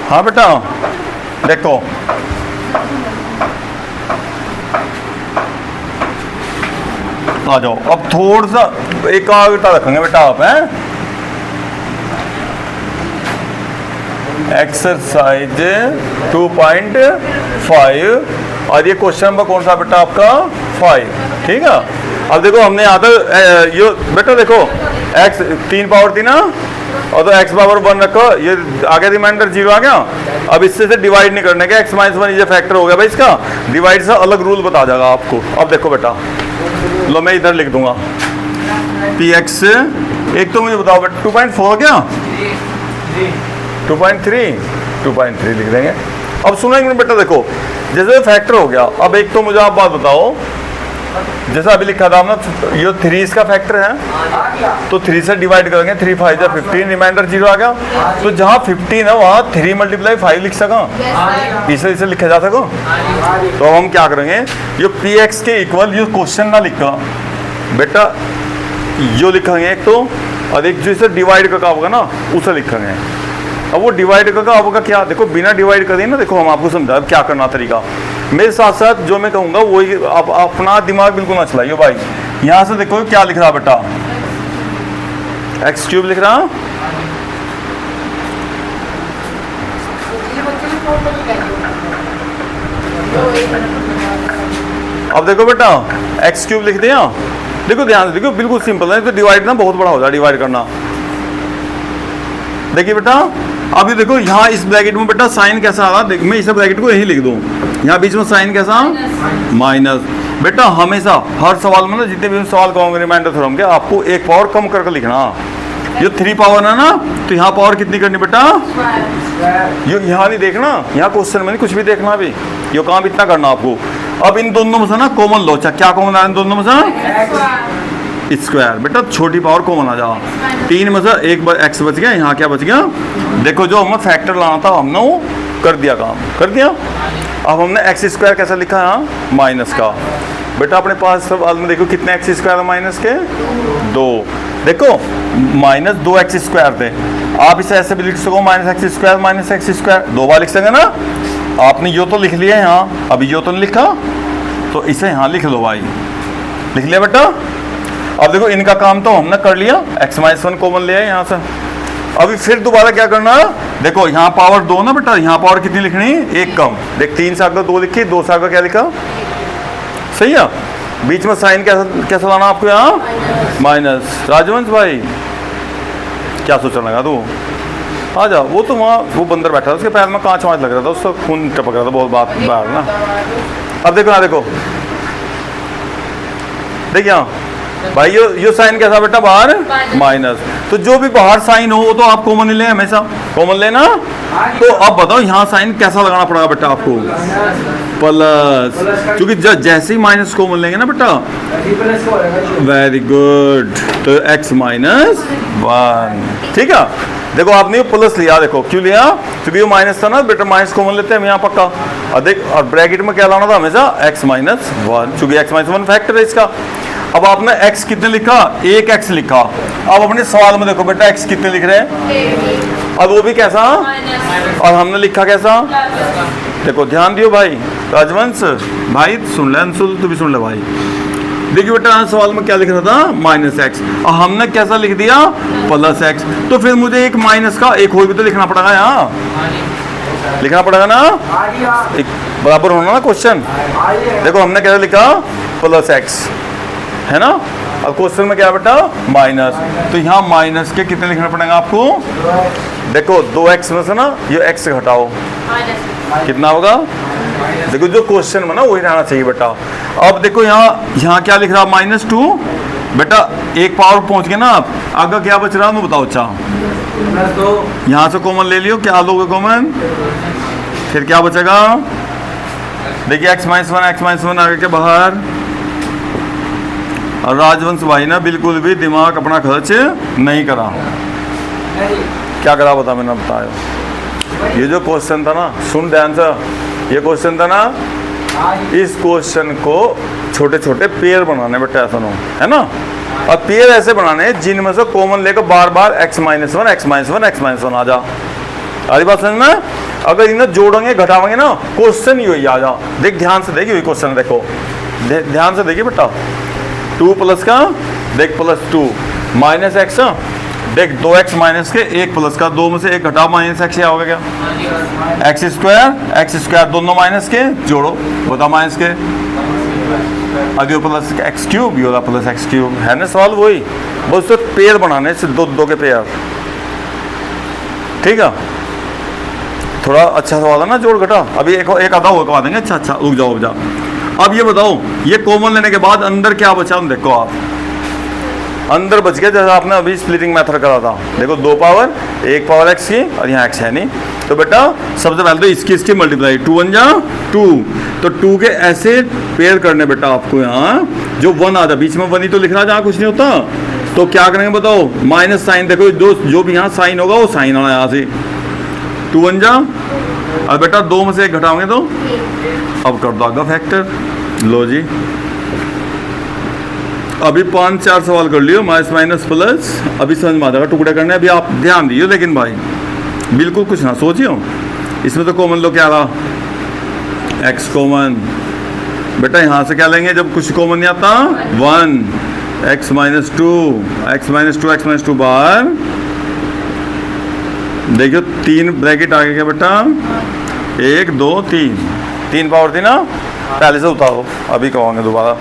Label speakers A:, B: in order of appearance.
A: हाँ बेटा देखो, आ जाओ अब थोड़ा सा एक बेटा रखेंगे बेटा आप हैं, एक्सरसाइज 2.5 और ये क्वेश्चन नंबर कौन सा बेटा आपका 5, ठीक है। अब देखो हमने यहाँ तक ये बेटा देखो x 3 पावर थी ना, और तो x पावर 1 रखो, ये आगे रिमाइंडर 0 आ गया। अब इससे से डिवाइड नहीं करने का, x माइनस 1 ये फैक्टर हो गया भाई इसका, डिवाइड से अलग रूल बता जाएगा आपको। अब देखो बेटा लो मैं इधर लिख दूंगा px, एक तो मुझे बताओ बेटा 2.4 क्या 2.3 लिख देंगे। अब सुनो एक मिनट बेटा, देखो जैसे फैक्टर हो गया, अब एक तो मुझे आप बात बताओ, जैसा अभी लिखा था हमने ये 3 इसका फैक्टर है, तो 3 से डिवाइड करेंगे, 3 5 जा 15, रिमाइंडर 0 आ गया। तो जहाँ 15 है वहाँ 3 × 5 लिख सका, इसे लिखा जा सको। तो अब हम क्या करेंगे, ये px के इक्वल ये क्वेश्चन ना लिखा बेटा, यो लिखेंगे एक तो, और एक जो इसे डिवाइड करके होगा ना उसे लिखेंगे। अब वो डिवाइड करके होगा क्या, देखो बिना डिवाइड कर ना, देखो हम आपको समझा क्या करना तरीका, मेरे साथ साथ जो मैं कहूँगा वही आप अपना दिमाग बिल्कुल ना चलाइए भाई। यहाँ से देखो क्या लिख रहा बेटा, x³ लिख रहा, अब देखो बेटा x³ लिख दिया, देखो ध्यान से देखो बिल्कुल सिंपल है, तो डिवाइड ना बहुत बड़ा हो जाए डिवाइड करना। देखिए बेटा अभी देखो यहाँ इस ब्रैकेट में बेटा साइन कैसा आ रहा, मैं इस ब्रैकेट को यही लिख दूँ, यहाँ बीच में साइन कैसा माइनस। बेटा हमेशा हर सवाल में ना जितने भी सवाल कहोगे रिमाइंडर थ्योरम के, आपको एक पावर कम करके लिखना। ये 3 पावर है ना, तो यहाँ पावर कितनी करनी बेटा, ये यहाँ नहीं देखना, यहाँ क्वेश्चन में नहीं कुछ भी देखना, अभी ये काम इतना करना आपको। अब इन दोनों में से ना कॉमन लो, क्या कॉमन आ इन दोनों में से स्क्वायर, बेटा छोटी पावर कॉमन आ जा, 3 में से एक x बच गया, यहाँ क्या बच गया, देखो जो हमें फैक्टर लाना था हमने वो कर दिया, काम कर दिया। अब हमने x² कैसा लिखा है माइनस का, बेटा अपने पास सवाल में देखो कितने x² है माइनस के 2, देखो -2x² थे, आप इसे ऐसे भी लिख सको -x², 2 बार लिख सके ना। आपने यो तो लिख लिया यहाँ, अभी यो तो नहीं लिखा, तो इसे यहाँ लिख लो भाई, लिख लिया बेटा। अब देखो इनका काम तो हमने कर लिया, x-1 कॉमन ले आए यहाँ से। अभी फिर दोबारा क्या करना, देखो यहाँ पावर 2 ना बेटा, यहाँ पावर कितनी लिखनी, 1 कम, देख 3 से आगे 2 लिखी, 2 से आगे क्या लिखा, सही है। बीच में साइन कैसा लाना आपको, यहाँ माइनस। राजवंश भाई क्या सोचने लगा तू, आ जा, वो तो वहाँ वो बंदर बैठा था, उसके पैर में कांच वाँच लग रहा था, उसका खून टपक रहा था बहुत बात बाहर ना। अब देखो यहाँ देखो, देखिए यहाँ भाई यो साइन कैसा बेटा बाहर माइनस, तो जो भी बाहर साइन हो वो तो आप कॉमन ले, हमेशा कॉमन लेना। तो अब बताओ यहाँ साइन कैसा लगाना पड़ेगा बेटा आपको, प्लस, क्योंकि जैसे ही माइनस कॉमन लेंगे ना बेटा, वेरी गुड, तो x-1, ठीक है। देखो आपने प्लस लिया, देखो क्यों लिया, क्योंकि ये माइनस था ना बेटा, माइनस कॉमन लेते हैं हम यहाँ पक्का। और देख और ब्रैकेट में क्या लाना था हमेशा x-1, क्योंकि x-1 फैक्टर है इसका। अब आपने x कितने लिखा, 1x लिखा। अब अपने सवाल में देखो बेटा x कितने लिख रहे हैं, अब वो भी कैसा, और हमने लिखा कैसा, देखो ध्यान दियो भाई, राजवंश भाई सुन ले, अंशुल तू भी सुन ले भाई। देखिए बेटा सवाल में क्या लिख रहा था -x, और हमने कैसा लिख दिया +x, तो फिर मुझे एक माइनस का एक और भी तो लिखना पड़ेगा, यहाँ लिखना पड़ेगा ना, एक बराबर होना ना क्वेश्चन। देखो हमने कैसा लिखा +x है ना, अब क्वेश्चन में क्या बेटा माइनस, तो यहाँ माइनस के कितने लिखना पड़ेगा आपको, देखो 2x में से ना ये x से घटाओ, कितना होगा, देखो जो क्वेश्चन में ना वही रहना चाहिए बेटा। अब देखो यहाँ क्या लिख रहा -2, बेटा एक पावर पहुंच गए ना आप, आगे क्या बच रहा है बताओ। अच्छा यहाँ से कॉमन ले लियो, क्या लोगे कॉमन, फिर क्या बचेगा, देखिए x-1 आगे के बाहर। और राजवंश भाई ना बिल्कुल भी दिमाग अपना खर्च नहीं करा, क्या करा बता, मैंने बताया। ये जो क्वेश्चन था ना, सुन ध्यान से, ये क्वेश्चन था ना, इस क्वेश्चन को छोटे छोटे पेयर बनाने बेटा, ऐसा ना है ना, और पेयर ऐसे बनाने जिनमें से कॉमन लेकर बार बार x-1 आ जा, आधी बात समझ में? अगर इन्हें जोड़ेंगे घटाएंगे ना, क्वेश्चन ही आ जा। देख ध्यान से देखिए क्वेश्चन, देखो ध्यान से देखिए बेटा। 2 प्लस का देख प्लस 2 माइनस एक्स, देख 2x माइनस के 1 प्लस का, 2 में से 1 घटाओ माइनस एक्स, या होगा क्या एक्स स्क्वायर दोनों माइनस के जोड़ो, बता माइनस के आगे प्लस एक्स क्यूब, ये प्लस एक्स क्यूब है ना। सवाल वही, बस तो पेयर बनाने से दो के पेयर, ठीक है। थोड़ा अच्छा सवाल है ना, जोड़ घटा। अभी एक आधा और करवा देंगे। अच्छा रुक जाओ। अब ये बताओ, ये कॉमन लेने के बाद अंदर क्या बचा, देखो आप अंदर बच गया जैसा आपने अभी स्प्लिटिंग मेथड करा था। देखो 2 पावर 1 पावर एक्स की, और यहाँ एक्स है नहीं, तो बेटा सबसे पहले तो इसकी मल्टीप्लाई, 2 1 जा 2, तो 2 के ऐसे पेयर करने बेटा आपको। यहाँ जो 1 आता, बीच में 1 ही तो लिखना, जहाँ कुछ नहीं होता। तो क्या करेंगे बताओ, माइनस साइन, देखो जो भी यहाँ साइन होगा वो साइन आना यहाँ से, 2 1 जा, और बेटा 2 में से 1 घटाओगे तो अब कर दो आगे फैक्टर। लो जी, अभी 5-4 सवाल कर लियो, माइनस माइनस प्लस, अभी समझ में आ जाएगा टुकड़े करने। अभी आप ध्यान दियो, लेकिन भाई बिल्कुल कुछ ना सोचियो। इसमें तो कॉमन लो क्या रहा, एक्स कॉमन। बेटा यहाँ से क्या लेंगे जब कुछ कॉमन नहीं आता, 1 एक्स माइनस 2 बार, देखियो 3 ब्रैकेट आ गया बेटा, 1 2 3 पावर थी ना, पहले से उतारो, अभी कहोगे दोबारा।